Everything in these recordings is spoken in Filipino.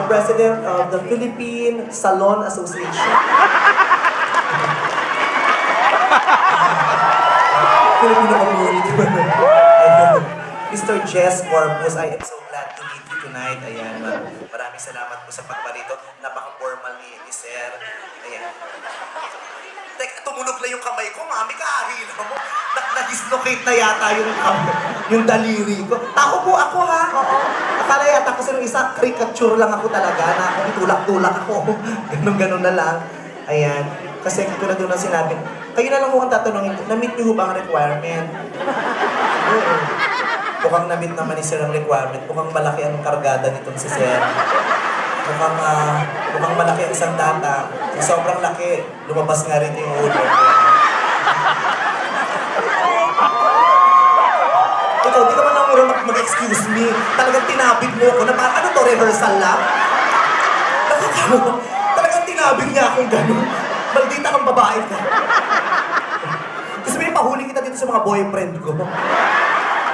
president of the Philippine Salon Association. Filipino community. Mr. Jess Corpus, I am so glad to meet you tonight. Ayan, maraming salamat po sa pagparito. Napaka-formal ni Sir. Ayan. Teka, tumunog lang yung kamay ko, mami, kahila mo. Na-dislocate na yata yung daliri ko. Ako ha? Oo. Akala yata kasi nung isa, caricature lang ako talaga, na ako itulak-tulak ako. Ganun-ganun na lang. Ayan. Kasi tulad doon na sinabi, kayo na lang kung ang tatanungin, na-meet niyo ba ang requirement? Oo. Mukhang na-meet naman ni Sir ang requirement. Mukhang malaki ang kargada nitong si Sir. Mukhang malaki ang isang data. Sobrang laki. Lumabas nga rin yung ulo. Ikaw, di ka man lang mura mag-excuse me. Talagang tinabig mo ako na parang, ano to, rehearsal lang? Talagang tinabig niya akong gano'n. Maldita kang babae ka. Kasi may pahuli kita dito sa mga boyfriend ko.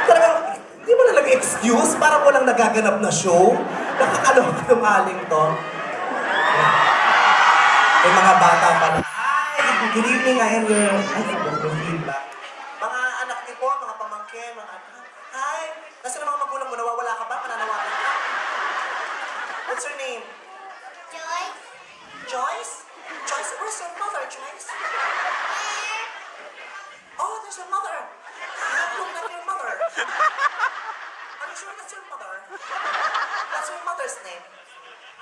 Talagang, di mo na nag-excuse? Parang walang nagaganap na show. Nakakaloka ng aling to. May mga bata pa na, hi! Good evening, I am your feedback. Mga anak niyo po, mga pamangkin, mga anak. Hi! Kasi ng mga magulang mo, nawawala ka ba? Mananawagan ka? What's your name? Joyce? Joyce? Joyce, where's your mother, Joyce? Oh, there's your mother. Look like your mother. Are you sure that's your mother? What's your mother's name?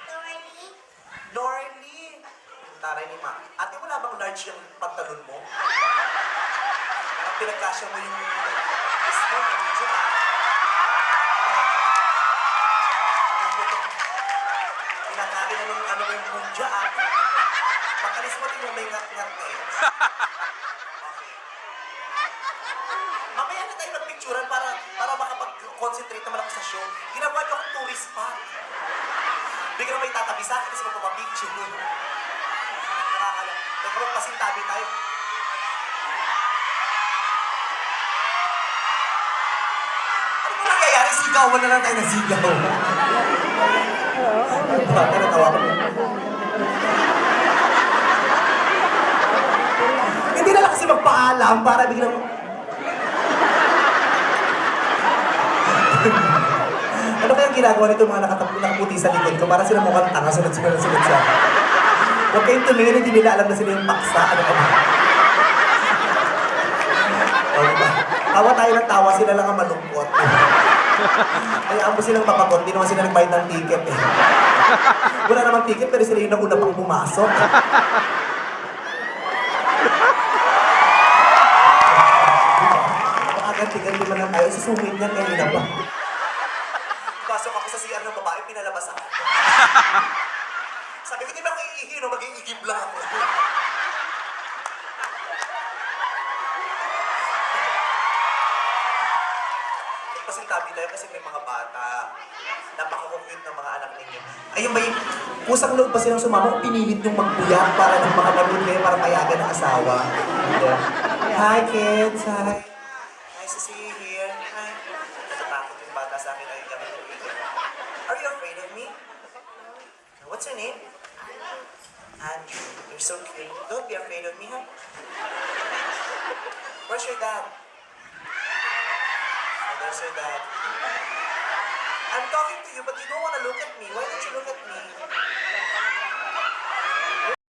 Dorothy? Norly. Taray ni Ma. Ate, wala bang large yung pantalon mo? Parang pinagkasya mo yung small na medyo ha? Pinakain na nung ano yung mundya ha? Pagkalis mo din yung may ngat-ngat na eh. Okay. Mamaya na tayo magpicturan para makapag-concentrate naman ako sa show. Ginawa niyo akong tourist spot. Biglang may tatabi sa akin kasi magpapapicture. Nakakala. Teka, magpasintabi tayo. Ano ba nangyayari? Sigawan na lang tayo ng sigaw. Bata, natawa ko. Hindi na lang kasi magpaalam para biglang... Ano kayang ginagawa nito mga nakaputi sa likod ko? Para sila mukhang tanga, sunod-sunod sa akin. Huwag kayong tumingin, hindi nila alam na sila yung paksa. Ano ka ba? O, diba? Tawa tayo ng tawa, sila lang ang malungkot. Hayaan mo silang mapagod, di naman sila nagbayad ng ticket eh. Wala namang ticket, pero sila yung nauna pang pumasok. Ganti-ganti man lang tayo, susungit niyan kanina pa. Pasok ako sa CR ng babae, pinalabas ako. Sabi ko, di ba ako iihi, no? Mag-iigib lang ako. Pasintabi tayo kasi may mga bata. Napaka-cute ng mga anak ninyo. Ayun ba yung pusang loob pa silang sumama, pinilit yung magbuyak para ng mga nanood kayo para payagan ng asawa. Hi kids, hi. Nice to see you here. Hi. Natatakot yung bata sa akin. Ay, kami tuligan. Are you afraid of me? What's your name? Andrew. You're so cute. Don't be afraid of me, huh? Where's your dad? Oh, there's your dad. I'm talking to you, but you don't want to look at me. Why don't you look